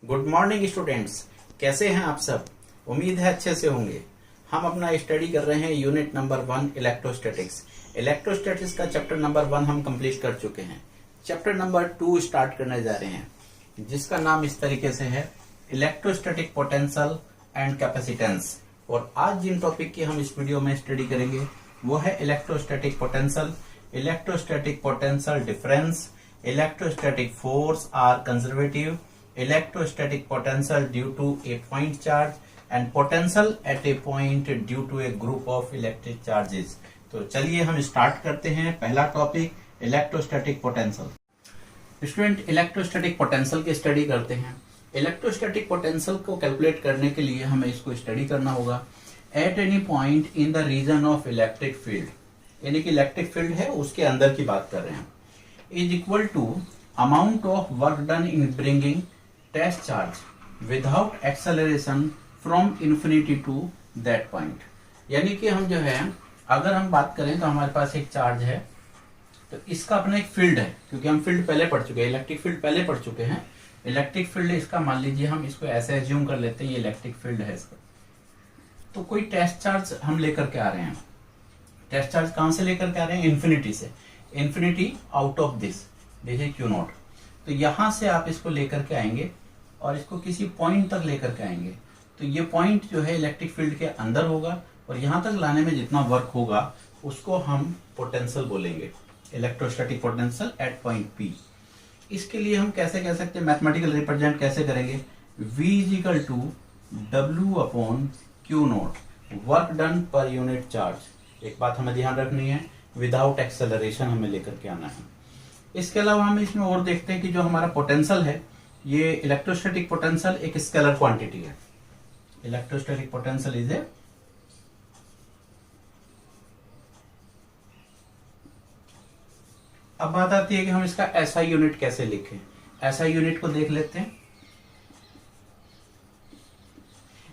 Good morning students, कैसे हैं आप सब। उम्मीद है अच्छे से होंगे। हम अपना स्टडी कर रहे हैं यूनिट नंबर 1 इलेक्ट्रोस्टैटिक्स। इलेक्ट्रोस्टैटिक्स का चैप्टर नंबर 1 हम कंप्लीट कर चुके हैं। चैप्टर नंबर 2 स्टार्ट करने जा रहे हैं, जिसका नाम इस तरीके से है इलेक्ट्रोस्टैटिक पोटेंशियल एंड कैपेसिटेंस। और आज जिन टॉपिक की हम इस वीडियो में स्टडी करेंगे वो है electrostatic potential, electrostatic potential difference, electrostatic force are conservative, electrostatic potential due to a point charge and potential at a point due to a group of electric charges। तो चलिए हम स्टार्ट करते हैं। पहला topic electrostatic potential. Student, electrostatic potential की study करते हैं। Electrostatic potential को कैलकुलेट करने के लिए हमें इसको स्टडी करना होगा at any point in the region of electric field, यानी कि इलेक्ट्रिक फील्ड है उसके अंदर की बात कर रहे हैं, is equal to amount of work done in bringing test charge without acceleration from infinity to that point. यानी कि हम जो है, अगर हम बात करें तो हमारे पास एक चार्ज है, तो इसका अपना एक फील्ड है, क्योंकि हम फील्ड पहले पढ़ चुके हैं, इलेक्ट्रिक फील्ड पहले पढ़ चुके हैं। इलेक्ट्रिक फील्ड इसका मान लीजिए हम इसको ऐसे एज्यूम कर लेते हैं, ये इलेक्ट्रिक फील्ड है इसका। तो कोई टेस्ट चार्ज हम लेकर के आ रहे हैं। टेस्ट चार्ज कहां से लेकर के आ रहे हैं? इन्फिनिटी से। Infinity out of this is Q not. तो यहां से आप इसको लेकर के आएंगे और इसको किसी पॉइंट तक लेकर के आएंगे। तो ये पॉइंट जो है इलेक्ट्रिक फील्ड के अंदर होगा, और यहां तक लाने में जितना वर्क होगा उसको हम पोटेंशियल बोलेंगे, electrostatic potential at point P. इसके लिए हम कैसे कह सकते हैं, मैथमेटिकल रिप्रेजेंट कैसे करेंगे? V is equal to W upon q naught, work done per unit charge. एक बात हमें ध्यान रखनी है, विदाउट एक्सेलरेशन हमें लेकर के आना है। इसके अलावा हम इसमें और देखते हैं कि जो हमारा पोटेंशियल है, ये इलेक्ट्रोस्टैटिक पोटेंशियल एक स्केलर क्वांटिटी है। इलेक्ट्रोस्टैटिक पोटेंशियल इज ए अब बात आती है कि हम इसका एसआई यूनिट कैसे लिखें। एसआई यूनिट को देख लेते हैं।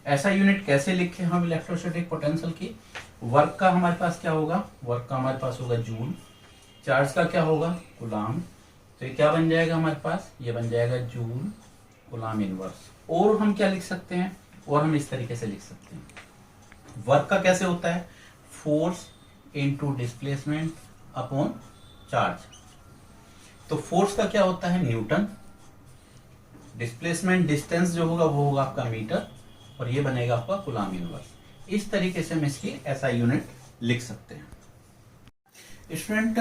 एसआई यूनिट कैसे लिखें हम इलेक्ट्रोस्टैटिक पोटेंशियल की? वर्क का हमारे पास क्या होगा? वर्क का हमारे पास होगा जूल। चार्ज का क्या होगा? कूलाम। तो ये क्या बन जाएगा हमारे पास? ये बन जाएगा जूल कूलाम इनवर्स। और हम क्या लिख सकते हैं? और हम इस तरीके से लिख सकते हैं, वर्क का कैसे होता है? Force into displacement upon charge. तो फोर्स का क्या होता है? न्यूटन। डिस्प्लेसमेंट डिस्टेंस जो होगा वो होगा आपका मीटर, और ये बनेगा आपका कूलाम इनवर्स। इस तरीके से हम इसकी एसआई यूनिट लिख सकते हैं। स्टूडेंट,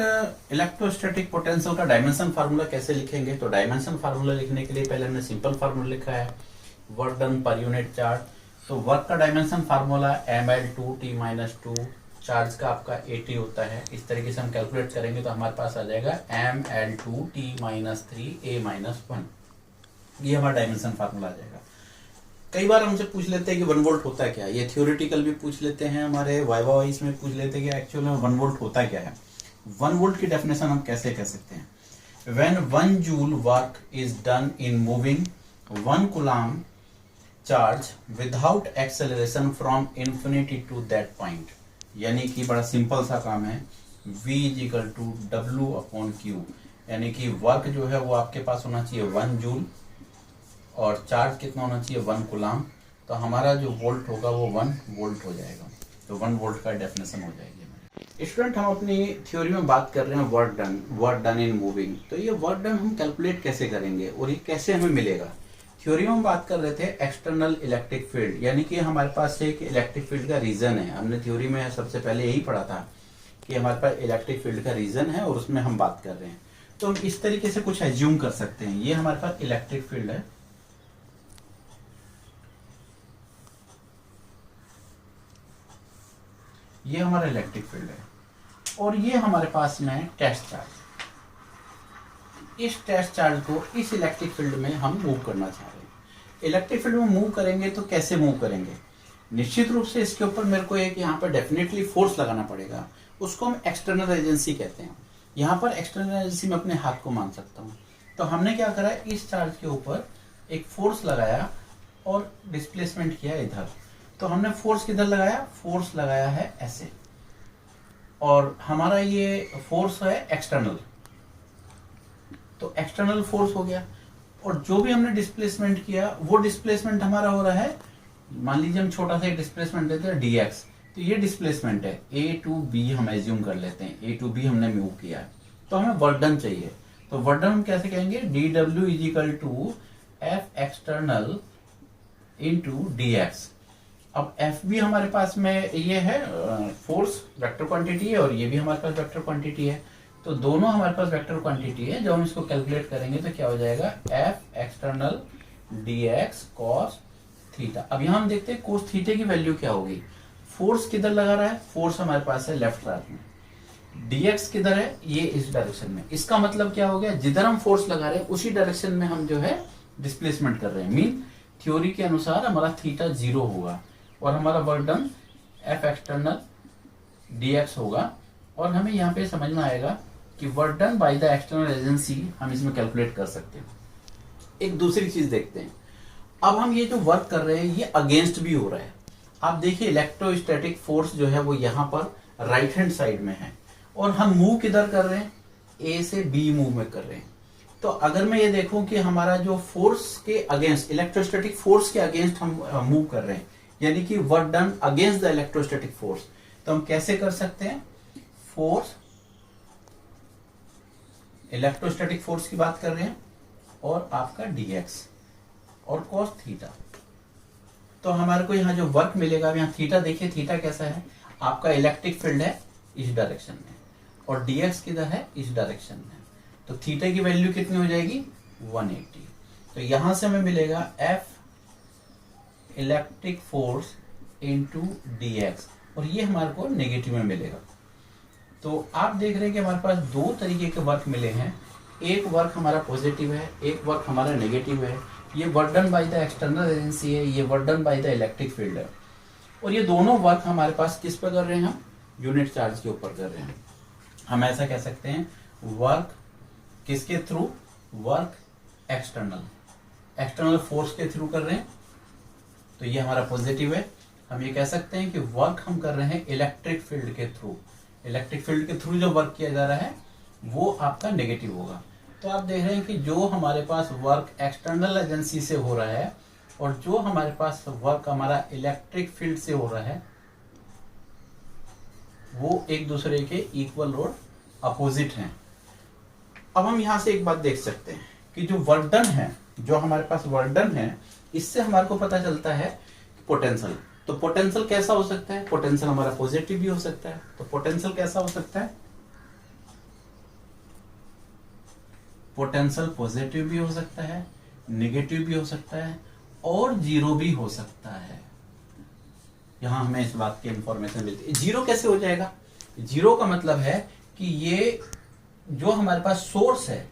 इलेक्ट्रोस्टैटिक पोटेंशियल का डायमेंशन फार्मूला कैसे लिखेंगे? तो डायमेंशन फार्मूला लिखने के लिए पहले हमने सिंपल फार्मूला लिखा है, work done per unit charge. तो वर्क का डायमेंशन फार्मूला ml2t-2, चार्ज का आपका 80 होता है। इस तरीके से हम कैलकुलेट करेंगे तो हमारे पास आ जाएगा ml2t-3a-1। ये हमारा डायमेंशन फार्मूला आ जाएगा। कई बार हमसे पूछ लेते हैं कि 1 वोल्ट होता है क्या? ये थियोरेटिकल भी पूछ लेते हैं, हमारे वाइवा वाइस में पूछ लेते हैं कि एक्चुअल में 1 वोल्ट होता क्या है। 1 वोल्ट की डेफिनेशन हम कैसे कह सकते हैं? When 1 joule work is done in moving 1 coulomb charge without acceleration from infinity to that point। यानी कि बड़ा सिंपल सा काम है, V is equal to W upon q. यानी कि वर्क जो है वो आपके पास होना चाहिए 1 जूल, और चार्ज कितना होना चाहिए? 1 कूलाम। तो हमारा जो वोल्ट होगा वो 1 वोल्ट हो जाएगा। तो 1 वोल्ट का डेफिनेशन हो जाएगी। स्टूडेंट, हम अपनी थ्योरी में बात कर रहे हैं वर्क डन इन मूविंग। तो ये वर्क डन हम कैलकुलेट कैसे करेंगे और ये कैसे हमें मिलेगा? थ्योरी में हम बात कर रहे थे एक्सटर्नल इलेक्ट्रिक फील्ड, यानी कि हमारे पास एक इलेक्ट्रिक फील्ड का रीजन है। हमने थ्योरी में सबसे पहले यही पढ़ा था कि हमारे पास इलेक्ट्रिक फील्ड का रीजन है और उसमें हम बात कर रहे हैं। तो हम इस तरीके से कुछ एज्यूम कर सकते हैं, ये हमारे पास इलेक्ट्रिक फील्ड है, ये हमारा इलेक्ट्रिक फील्ड है, और ये हमारे पास में टेस्ट चार्ज। इस टेस्ट चार्ज को इस इलेक्ट्रिक फील्ड में हम मूव करना चाह रहे हैं। इलेक्ट्रिक फील्ड में मूव करेंगे तो कैसे मूव करेंगे? निश्चित रूप से इसके ऊपर मेरे को एक यहाँ पर डेफिनेटली फोर्स लगाना पड़ेगा, उसको हम एक्सटर्नल एजेंसी कहते हैं। यहाँ पर एक्सटर्नल एजेंसी में अपने हाथ को मान सकता हूँ। तो हमने क्या करा, इस चार्ज के ऊपर एक फोर्स लगाया और डिस्प्लेसमेंट किया इधर। तो हमने फोर्स किधर लगाया? फोर्स लगाया है ऐसे, और हमारा ये फोर्स है एक्सटर्नल। तो एक्सटर्नल फोर्स हो गया। और जो भी हमने डिस्प्लेसमेंट किया वो डिस्प्लेसमेंट हमारा हो रहा है, मान लीजिए हम छोटा सा एक डिस्प्लेसमेंट लेते हैं dx, तो ये डिस्प्लेसमेंट है a to b, हम एज्यूम कर लेते हैं a to b हमने मूव किया है, तो हमें वर्क डन चाहिए। तो वर्क डन हम कैसे कहेंगे, dw is equal to f external into dx। अब एफ भी हमारे पास में ये है फोर्स वेक्टर क्वांटिटी है, और ये भी हमारे पास वेक्टर क्वांटिटी है, तो दोनों हमारे पास वेक्टर क्वांटिटी है। जब हम इसको कैलकुलेट करेंगे तो क्या हो जाएगा, F external dx cos theta. अब यहां हम देखते हैं cos थीटा की वैल्यू क्या होगी। फोर्स किधर लगा रहा है, फोर्स हमारे पास है लेफ्ट राइट में, dx किधर है, ये इस डायरेक्शन में। इसका मतलब क्या हो गया, जिधर हम फोर्स लगा रहे हैं उसी डायरेक्शन में हम जो है डिस्प्लेसमेंट कर रहे हैं। मीन थ्योरी के अनुसार हमारा थीटा 0 होगा और हमारा work done F external dx होगा। और हमें यहाँ पे समझ में आएगा कि work done by the external agency हम इसमें कैलकुलेट कर सकते हैं। एक दूसरी चीज देखते हैं, अब हम ये जो वर्क कर रहे हैं ये अगेंस्ट भी हो रहा है। आप देखिए इलेक्ट्रोस्टैटिक फोर्स जो है वो यहाँ पर राइट हैंड साइड में है, और हम मूव किधर कर रहे हैं, ए से बी मूव में कर रहे हैं। तो अगर मैं ये देखूं कि हमारा जो फोर्स के अगेंस्ट, इलेक्ट्रोस्टैटिक फोर्स के अगेंस्ट हम मूव कर रहे हैं, यानी कि work done against the electrostatic force, तो हम कैसे कर सकते हैं, फोर्स इलेक्ट्रोस्टैटिक फोर्स की बात कर रहे हैं और आपका dx और cos थीटा। तो हमारे को यहाँ जो वर्क मिलेगा, यहाँ थीटा देखिए, थीटा कैसा है, आपका इलेक्ट्रिक फील्ड है इस डायरेक्शन में और dx किधर है, इस डायरेक्शन में। तो थीटा की वैल्यू कितनी हो जाएगी, 180। तो यहां से हमें मिलेगा F electric force into dx, और ये हमारे को नेगेटिव में मिलेगा। तो आप देख रहे हैं कि हमारे पास दो तरीके के वर्क मिले हैं, एक वर्क हमारा पॉजिटिव है, एक वर्क हमारा नेगेटिव है। ये work done by the external agency है, ये work done by the electric field है, और ये दोनों वर्क हमारे पास किस पर कर रहे हैं, हम यूनिट चार्ज के ऊपर कर रहे हैं। हम ऐसा कह सकते हैं वर्क किसके थ्रू, वर्क एक्सटर्नल फोर्स के थ्रू कर रहे हैं, तो ये हमारा पॉजिटिव है। हम ये कह सकते हैं कि वर्क हम कर रहे हैं इलेक्ट्रिक फील्ड के थ्रू, इलेक्ट्रिक फील्ड के थ्रू जो वर्क किया जा रहा है वो आपका नेगेटिव होगा। तो आप देख रहे हैं कि जो हमारे पास वर्क एक्सटर्नल एजेंसी से हो रहा है और जो हमारे पास वर्क हमारा इलेक्ट्रिक फील्ड से हो रहा है वो एक दूसरे के इक्वल और अपोजिट हैं। अब हम यहां से एक बात देख सकते हैं कि जो वर्क डन है, जो हमारे पास वर्क डन है, इससे हमारे को पता चलता है पोटेंशियल। तो पोटेंशियल कैसा हो सकता है, पोटेंशियल हमारा पॉजिटिव भी हो सकता है। तो पोटेंशियल कैसा हो सकता है, पोटेंशियल पॉजिटिव भी हो सकता है, नेगेटिव भी हो सकता है और जीरो भी हो सकता है। यहां हमें इस बात की इंफॉर्मेशन मिलती है। जीरो कैसे हो जाएगा, जीरो का मतलब है कि ये जो हमारे पास सोर्स है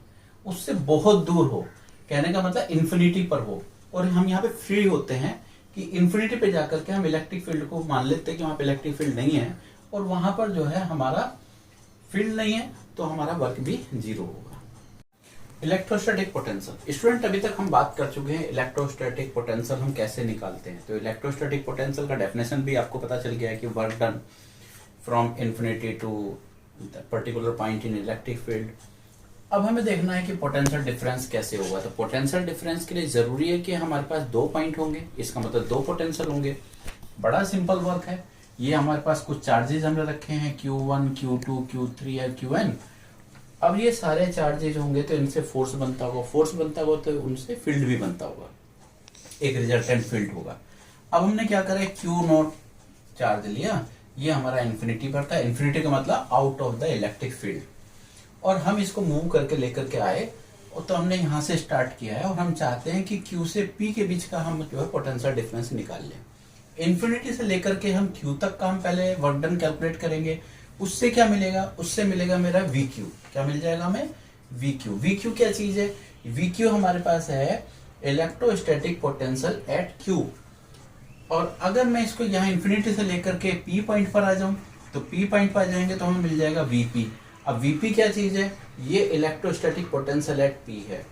उससे बहुत दूर हो, कहने का मतलब इंफिनिटी पर हो, और हम यहाँ पे फ्री होते हैं कि इंफिनिटी पे जाकर के हम इलेक्ट्रिक फील्ड को मान लेते हैं कि वहां पे इलेक्ट्रिक फील्ड नहीं है और वहां पर जो है हमारा फील्ड नहीं है, तो हमारा वर्क भी जीरो होगा। इलेक्ट्रोस्टैटिक पोटेंशियल, स्टूडेंट अभी तक हम बात कर चुके हैं इलेक्ट्रोस्टैटिक पोटेंशियल हम कैसे निकालते हैं। तो इलेक्ट्रोस्टैटिक पोटेंशियल का डेफिनेशन भी आपको पता चल गया है कि work done from infinity to particular point in electric field. अब हमें देखना है कि पोटेंशियल डिफरेंस कैसे होगा। तो पोटेंशियल डिफरेंस के लिए जरूरी है कि हमारे पास दो पॉइंट होंगे, इसका मतलब दो पोटेंशियल होंगे। बड़ा सिंपल वर्क है ये, हमारे पास कुछ चार्जेस हमने रखे हैं Q1, Q2, Q3 और Qn। अब ये सारे चार्जेज होंगे तो इनसे फोर्स बनता होगा, फोर्स बनता होगा तो उनसे फील्ड भी बनता होगा, एक रिजल्टेंट फील्ड होगा। अब हमने क्या करा, Q0 चार्ज लिया, ये हमारा इन्फिनिटी पर था, इन्फिनिटी का मतलब out of the electric field, और हम इसको मूव करके लेकर के आए, और तो हमने यहां से स्टार्ट किया है और हम चाहते हैं कि Q से P के बीच का हम जो है पोटेंशियल डिफरेंस निकाल लें। इन्फिनिटी से लेकर के हम Q तक का हम पहले वर्क डन कैलकुलेट करेंगे। उससे क्या मिलेगा, उससे मिलेगा मेरा VQ। क्या मिल जाएगा हमें, VQ। VQ क्या चीज है, VQ हमारे पास है इलेक्ट्रोस्टैटिक पोटेंशियल एट Q। और अगर मैं इसको यहाँ इन्फिनिटी से लेकर के P पॉइंट पर आ जाऊं तो P पॉइंट पर आ जाएंगे तो हमें मिल जाएगा VP। अब VP क्या चीज है, ये इलेक्ट्रोस्टैटिक पोटेंशियल एट P है।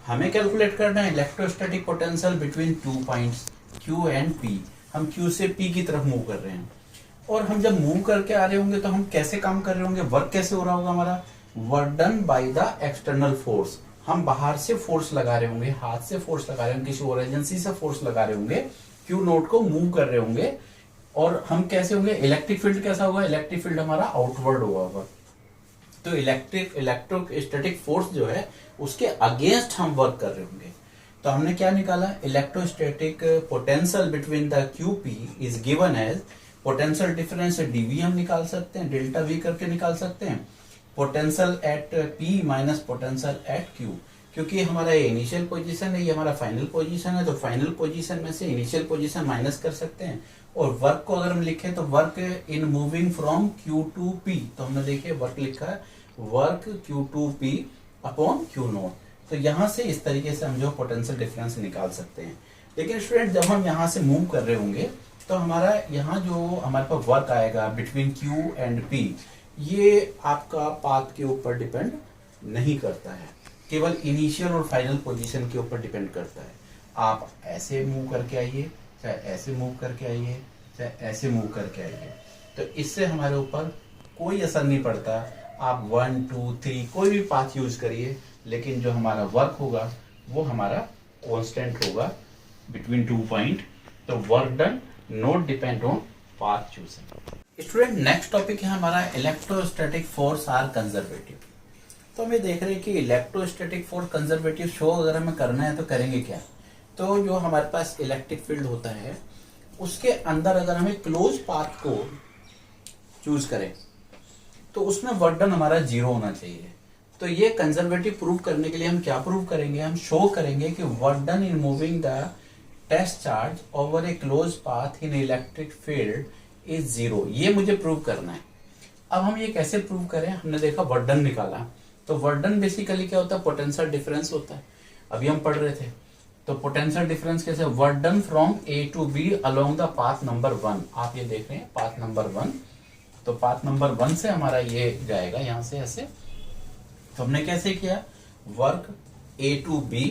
हमें कैलकुलेट करना है electrostatic potential between two points Q and P। हम Q से P की तरफ मूव कर रहे हैं, और हम जब मूव करके आ रहे होंगे तो हम कैसे काम कर रहे होंगे, वर्क कैसे हो रहा होगा हमारा, work done by the external force. हम बाहर से फोर्स लगा रहे होंगे, हाथ से फोर्स लगा रहे होंगे, किसी और एजेंसी से फोर्स लगा रहे होंगे, क्यू नोट को मूव कर रहे होंगे, और हम कैसे होंगे, इलेक्ट्रिक फील्ड कैसा होगा, इलेक्ट्रिक फील्ड हमारा आउटवर्ड होगा। तो इलेक्ट्रोस्टैटिक फोर्स जो है उसके अगेंस्ट हम वर्क कर रहे होंगे। तो हमने क्या निकाला, electrostatic potential between the QP is given as, potential difference dV हम निकाल सकते हैं, डेल्टा वी करके निकाल सकते हैं, potential at P minus potential at Q. क्योंकि हमारा ये इनिशियल पोजीशन है, ये हमारा फाइनल पोजीशन है, तो फाइनल पोजीशन में से इनिशियल पोजीशन माइनस कर सकते हैं। और वर्क को अगर हम लिखें तो work in moving from Q to P, तो हमने देखिए वर्क लिखा है work Q to P upon q naught. तो यहां से इस तरीके से हम जो पोटेंशियल डिफरेंस निकाल सकते हैं। लेकिन स्टूडेंट जब हम यहां से मूव कर रहे होंगे तो हमारा यहाँ जो हमारे पास वर्क आएगा बिटवीन क्यू एंड पी, ये आपका पाथ के ऊपर डिपेंड नहीं करता है, केवल इनिशियल और फाइनल पोजीशन के ऊपर डिपेंड करता है। आप ऐसे मूव करके आइए, चाहे ऐसे मूव करके आइए, चाहे ऐसे मूव करके आइए, तो इससे हमारे ऊपर कोई असर नहीं पड़ता। आप 1 2 3 कोई भी पाथ यूज करिए, लेकिन जो हमारा वर्क होगा वो हमारा कांस्टेंट होगा बिटवीन 2 पॉइंट। तो work done not depend on path choosing. Student next topic है हमारा इलेक्ट्रोस्टैटिक फोर्स आर कंजर्वेटिव। तो हम ये देख रहे हैं कि इलेक्ट्रोस्टैटिक फोर्स कंजर्वेटिव शो अगर हमें करना है तो करेंगे क्या। तो जो हमारे पास इलेक्ट्रिक फील्ड होता है उसके अंदर अगर हमें क्लोज पाथ को चूज करें तो उसमें वर्क डन हमारा 0 होना चाहिए। तो ये कंजर्वेटिव प्रूव करने के लिए हम क्या प्रूव करेंगे, हम शो करेंगे कि work done in moving the test charge over a closed path in electric field is 0। ये मुझे प्रूव करना है। अब हम ये कैसे प्रूव करें, हमने देखा वर्क डन निकाला, तो वर्क डन बेसिकली क्या होता है, पोटेंशियल डिफरेंस होता है। अभी हम पढ़ रहे थे तो पोटेंशियल डिफरेंस कैसे, work done from A to B along the path number 1। आप ये देख रहे हैं पाथ नंबर 1, तो पाथ नंबर 1 से हमारा ये जाएगा यहां से ऐसे। तो हमने कैसे किया, work A to B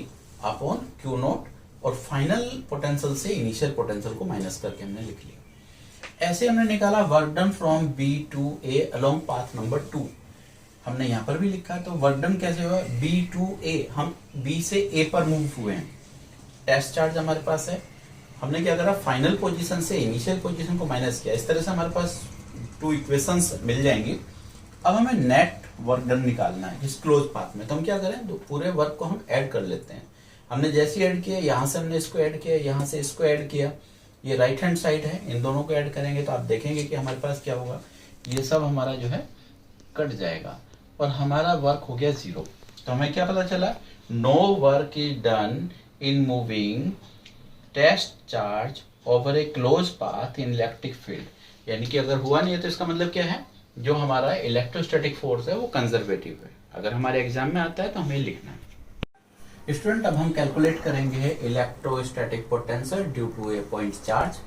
upon q naught, और फाइनल पोटेंशियल से इनिशियल पोटेंशियल को माइनस करके हमने लिख लिया। ऐसे हमने निकाला work done from B to A along path number 2। हमने यहां पर भी लिखा, तो वर्क डन कैसे हुआ, बी टू ए, हम बी से ए पर मूव हुए हैं, टेस्ट चार्ज हमारे पास है, हमने क्या करा, फाइनल पोजीशन से इनिशियल पोजीशन को माइनस किया। इस तरह से हमारे पास 2 इक्वेशंस मिल जाएंगी। अब हमें नेट वर्क डन निकालना है इस क्लोज पाथ में। तो हम क्या करें, तो पूरे वर्क को हम ऐड कर लेते हैं। हमने जैसे ही ऐड किया, यहां से हमने इसको ऐड किया, यहां से इसको ऐड किया, ये राइट हैंड साइड है, इन दोनों को ऐड करेंगे तो आप देखेंगे कि हमारे पास क्या होगा, ये सब हमारा जो है कट जाएगा और हमारा वर्क हो गया 0। तो हमें क्या पता चला, no work is done in moving test charge over a closed path in electric field. यानी कि अगर हुआ नहीं है तो इसका मतलब क्या है, जो हमारा इलेक्ट्रोस्टैटिक फोर्स है वो कंजर्वेटिव है। अगर हमारे एग्जाम में आता है तो हमें लिखना है। स्टूडेंट अब हम कैलकुलेट करेंगे electrostatic potential due to a point charge.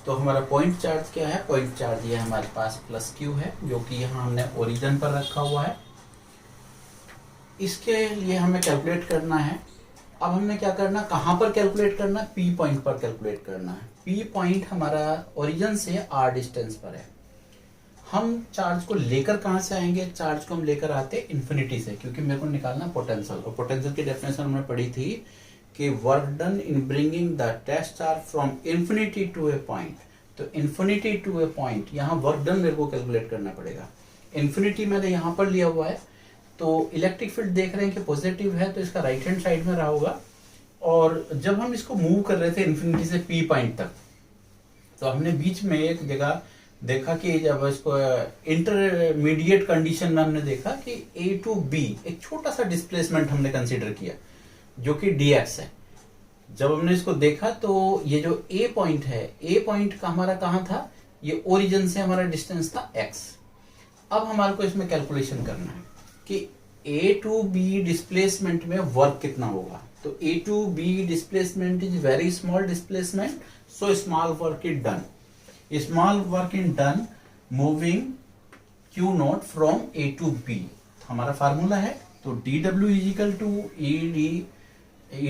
तो हमारा पॉइंट चार्ज क्या है, पॉइंट चार्ज ये हमारे पास प्लस क्यू है, जो कि यहाँ हमने ओरिजिन पर रखा हुआ है। इसके लिए हमें कैलकुलेट करना है। अब हमने क्या करना, कहां पर कैलकुलेट करना, पी पॉइंट पर कैलकुलेट करना है। पी पॉइंट हमारा ओरिजिन से आर डिस्टेंस पर है। हम चार्ज को लेकर कहां से आएंगे, चार्ज को हम लेकर आते इन्फिनिटी से, क्योंकि मेरे को निकालना पोटेंशियल, और पोटेंशियल की डेफिनेशन हमने पढ़ी थी कि work done in bringing the test charge from infinity to a point. तो इन्फिनिटी टू ए पॉइंट, यहाँ वर्क डन मेरे को कैलकुलेट करना पड़ेगा। इन्फिनिटी मैंने यहाँ पर लिया हुआ है, तो इलेक्ट्रिक फील्ड देख रहे हैं कि पॉजिटिव है, तो इसका राइट हैंड साइड में रहा होगा। और जब हम इसको मूव कर रहे थे इन्फिनिटी से पी पॉइंट तक, तो हमने बीच में एक जगह देखा कि जब इसको इंटरमीडिएट कंडीशन में हमने देखा कि ए टू बी एक छोटा सा डिस्प्लेसमेंट हमने कंसीडर किया, जो कि dx है। जब हमने इसको देखा तो ये जो ए पॉइंट है, ए पॉइंट का हमारा कहाँ था, ये ओरिजिन से हमारा डिस्टेंस था x। अब हमारे को इसमें कैलकुलेशन करना है कि ए टू बी डिस्प्लेसमेंट में वर्क कितना होगा। तो A to B displacement is very small displacement, so small work is done. Small work in done moving Q not from A to B. हमारा फार्मूला है, तो D W equal to E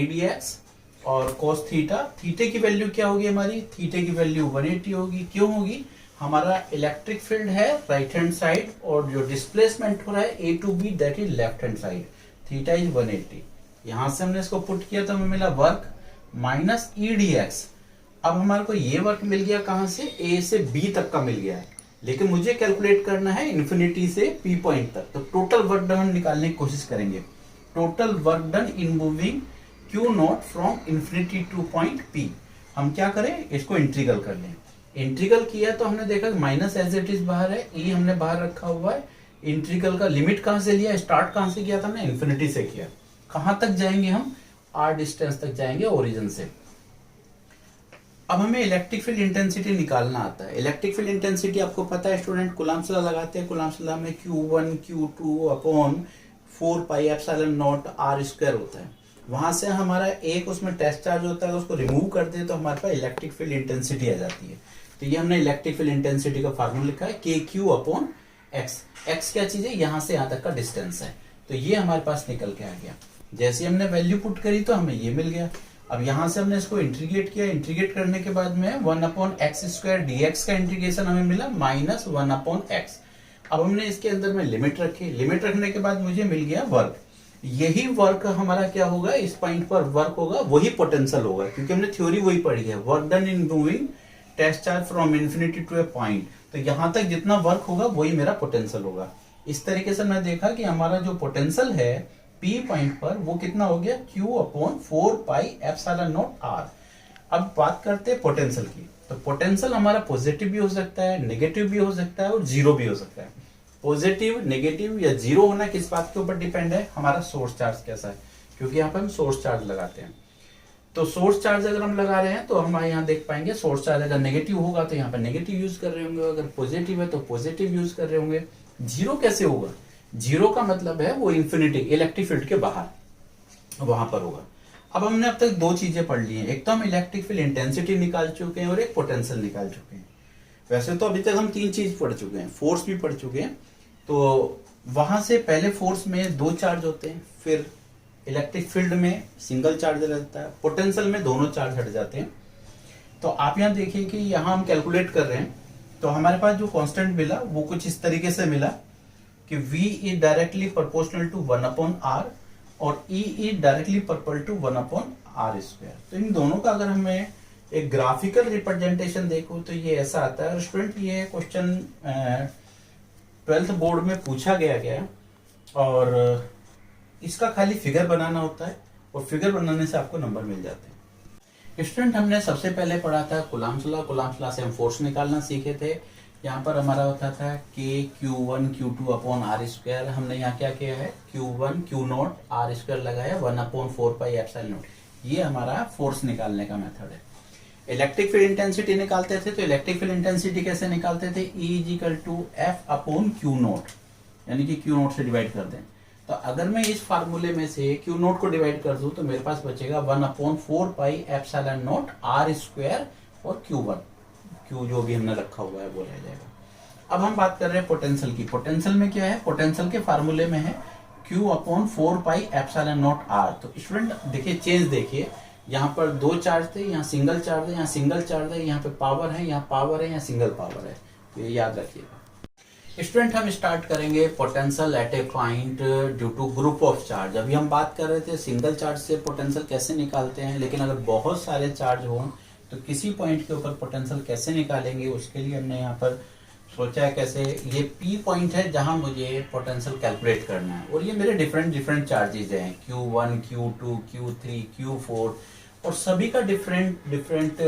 D X और cos theta. Theta की value क्या होगी हमारी, थीटे की value 180 होगी। क्यों होगी, हमारा इलेक्ट्रिक फील्ड है राइट हैंड साइड और जो डिस्प्लेसमेंट हो रहा है A to B that is left hand side, theta is 180। यहां से हमने इसको पुट किया तो हमें मिला वर्क माइनस ई डी एक्स। अब हमारे को ये वर्क मिल गया कहां से, ए से बी तक का मिल गया है, लेकिन मुझे कैलकुलेट करना है इन्फिनिटी से पी पॉइंट तक। तो टोटल वर्क डन हम निकालने की कोशिश करेंगे। Total work done in moving Q not from infinity two point P. हम क्या करें, इसको इंटीग्रल कर लें। इंटीग्रल किया तो हमने देखा माइनस एज इट इज बाहर है, ई हमने बाहर रखा हुआ है। इंटीग्रल का लिमिट कहां से लिया, स्टार्ट कहां से किया था हमने, इन्फिनिटी से किया। कहां तक जाएंगे हम, आर डिस्टेंस तक जाएंगे ओरिजिन से। अब हमें इलेक्ट्रिक फील्ड इंटेंसिटी निकालना आता है। इलेक्ट्रिक फील्ड इंटेंसिटी आपको पता है स्टूडेंट, कूलम्ब लॉ लगाते हैं। कूलम्ब लॉ में Q1 Q2 upon 4 pi epsilon not R square होता है। वहां से हमारा एक उसमें टेस्ट चार्ज होता है, उसको रिमूव कर दे तो हमारे पास इलेक्ट्रिक फील्ड इंटेंसिटी आ जाती है। तो ये हमने इलेक्ट्रिक फील्ड इंटेंसिटी का फार्मूला लिखा है KQ अपॉन एक्स। एक्स क्या चीज है, यहां से यहां तक का डिस्टेंस है। तो ये हमारे पास निकल के आ गया। जैसे हमने वैल्यू पुट करी तो हमें ये मिल गया। अब यहां से हमने इसको इंटीग्रेट किया। इंटीग्रेट करने के बाद में 1 अपॉन एक्स स्क्वायर डीएक्स का इंटीग्रेशन हमें मिला माइनस 1 अपॉन एक्स। अब हमने इसके अंदर में लिमिट रखी। लिमिट रखने के बाद मुझे मिल गया वर्क। यही वर्क हमारा क्या होगा, इस पॉइंट पर वर्क होगा, वही पोटेंशियल होगा, क्योंकि हमने थ्योरी वही पढ़ी है, work done in moving test charge from infinity to a point. तो यहां तक जितना वर्क होगा वही मेरा पोटेंशियल होगा। इस तरीके से मैं देखा कि हमारा जो पोटेंशियल है पी पॉइंट पर वो कितना हो गया, Q upon 4 pi epsilon not R। अब बात करते हैं पोटेंशियल की। तो पोटेंशियल हमारा पॉजिटिव भी हो सकता है, नेगेटिव भी हो सकता है और जीरो भी हो सकता है। पॉजिटिव, नेगेटिव या जीरो होना किस बात के ऊपर डिपेंड है, हमारा सोर्स चार्ज कैसा है, क्योंकि यहाँ पे हम सोर्स चार्ज लगाते हैं। तो सोर्स चार्ज अगर हम लगा रहे हैं तो हम यहाँ देख पाएंगे सोर्स चार्ज अगर नेगेटिव होगा तो यहाँ पे नेगेटिव यूज कर रहे होंगे, अगर पॉजिटिव है तो पॉजिटिव यूज कर रहे होंगे। जीरो कैसे होगा, जीरो का मतलब है वो इन्फिनिटी इलेक्ट्रिक फील्ड के बाहर वहां पर होगा। अब हमने अब तक दो चीजें पढ़ ली हैं, एक तो हम इलेक्ट्रिक फील्ड इंटेंसिटी निकाल चुके हैं और एक पोटेंशियल निकाल चुके हैं। वैसे तो अभी तक हम तीन चीज पढ़ चुके हैं, फोर्स भी पढ़ चुके हैं। तो वहां से पहले फोर्स में दो चार्ज होते हैं, फिर इलेक्ट्रिक फील्ड में सिंगल चार्ज रहता है, पोटेंशियल में दोनों चार्ज हट जाते हैं। तो आप यहाँ देखिए कि यहाँ हम कैलकुलेट कर रहे हैं तो हमारे पास जो कांस्टेंट मिला वो कुछ इस तरीके से मिला कि V is directly proportional to 1 upon R और E is directly proportional to 1 upon R square. तो इन दोनों का अगर हमें एक ग्राफिकल रिप्रेजेंटेशन देखो तो ये ऐसा आता है। स्टूडेंट ये क्वेश्चन 12th बोर्ड में पूछा गया और इसका खाली फिगर बनाना होता है और फिगर बनाने से आपको नंबर मिल जाते हैं। स्टूडेंट हमने सबसे पहले पढ़ा था कूलम्ब लॉ। कूलम्ब लॉ से हम फोर्स निकालना सीखे थे। यहाँ पर हमारा होता था K Q1 Q2 upon R square. हमने यहाँ क्या किया है, Q1 Q not R square लगाया 1 अपॉन 4 पाई एप्सिलॉन नॉट। ये हमारा फोर्स निकालने का मेथड है। इलेक्ट्रिक फील्ड इंटेंसिटी निकालते थे तो इलेक्ट्रिक फील्ड इंटेंसिटी कैसे निकालते थे, E is equal to F upon Q naught, यानी कि Q नॉट से डिवाइड कर दें। तो अगर मैं इस फार्मूले में से Q नॉट को डिवाइड कर दूं तो मेरे पास बचेगा 1 upon 4 pi epsilon not R square और Q1, Q जो भी हमने रखा हुआ है वो रह जाएगा। अब हम बात कर रहे हैं पोटेंशियल की। पोटेंशियल में क्या है, पोटेंशियल के फार्मूले में है Q upon 4 pi epsilon not R। तो स्टूडेंट देखिए चेंज देखिए, यहाँ पर दो चार्ज थे, यहाँ सिंगल चार्ज है, यहाँ सिंगल चार्ज है, यहाँ पे पावर है, यहाँ पावर है, यहाँ सिंगल पावर है, ये याद रखिएगा। स्टूडेंट हम स्टार्ट करेंगे potential at a point due to group of charge. अभी हम बात कर रहे थे सिंगल चार्ज से पोटेंशियल कैसे निकालते हैं, लेकिन अगर बहुत सारे चार्ज हों तो किसी पॉइंट के ऊपर पोटेंशियल कैसे निकालेंगे, उसके लिए हमने यहाँ पर सोचा है कैसे। ये P पॉइंट है जहां मुझे पोटेंशियल कैलकुलेट करना है और ये मेरे डिफरेंट चार्जेज हैं, Q1 Q2 Q3 Q4 और सभी का डिफरेंट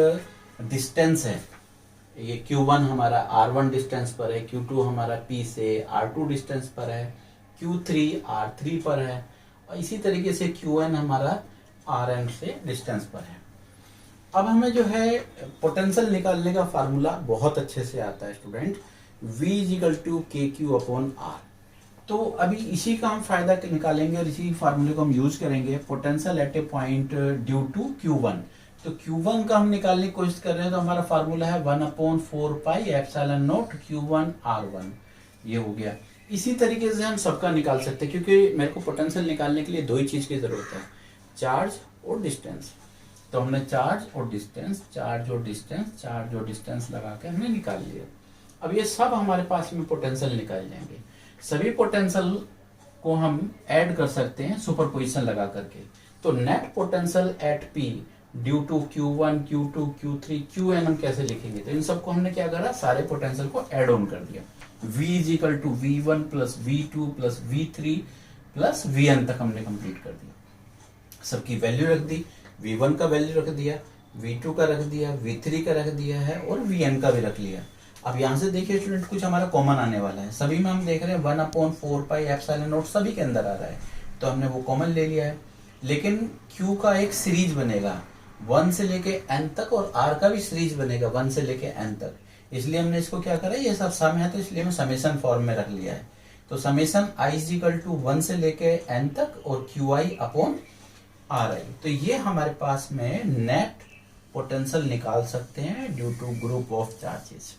डिस्टेंस है। ये Q1 हमारा R1 डिस्टेंस पर है, Q2 हमारा P से R2 डिस्टेंस पर है, Q3 R3 पर है और इसी तरीके से Qn हमारा Rn से डिस्टेंस पर है। अब हमें जो है पोटेंशियल निकालने का फार्मूला बहुत अच्छे से आता है student, V is equal to KQ upon R। तो अभी इसी का हम फायदा निकालेंगे और इसी फार्मूले को हम यूज करेंगे potential at a point due to Q1। तो Q1 का हम निकालने की कोशिश कर रहे हैं तो हमारा फार्मूला है 1 upon 4 pi epsilon not Q1 R1। ये हो गया। इसी तरीके से हम सबका निकाल सकते हैं, क्योंकि मेरे को पोटेंशियल निकालने के लिए दो ही चीज की जरूरत है, चार्ज और डिस्टेंस। तो हमने चार्ज और डिस्टेंस, चार्ज और डिस्टेंस, चार्ज और डिस्टेंस लगा के हमने निकाल लिया। अब ये सब हमारे पास में पोटेंशियल निकाल जाएंगे। सभी पोटेंशियल को हम ऐड कर सकते हैं सुपरपोजिशन लगा करके। तो net potential at P due to Q1, Q2, Q3, Qn हम कैसे लिखेंगे? तो इन सबको हमने क्या करा, सारे पोटेंशियल को एड ऑन कर दिया। V is equal to V1 plus V2 plus V3 plus Vn तक हमने कंप्लीट कर दिया। सबकी वैल्यू रख दी, V1 का वैल्यू रख दिया, V2 का रख दिया, V3 का रख दिया है और Vn का भी रख लिया। अब यहां से देखिए स्टूडेंट, कुछ हमारा कॉमन आने वाला है। सभी में हम देख रहे हैं 1/4πε0 सभी के अंदर आ रहा है, तो हमने वो कॉमन ले लिया है। लेकिन Q का एक सीरीज बनेगा 1 से लेके n तक, और R का भी सीरीज बनेगा 1 से लेके n तक। इसलिए हमने इसको क्या करा, ये सब सम है तो इसलिए हमने समेशन फॉर्म में रख लिया है। तो summation i is equal to 1 से लेके n तक और QI अपॉन RI। तो ये हमारे पास में नेट पोटेंशियल निकाल सकते हैं due to group of charges.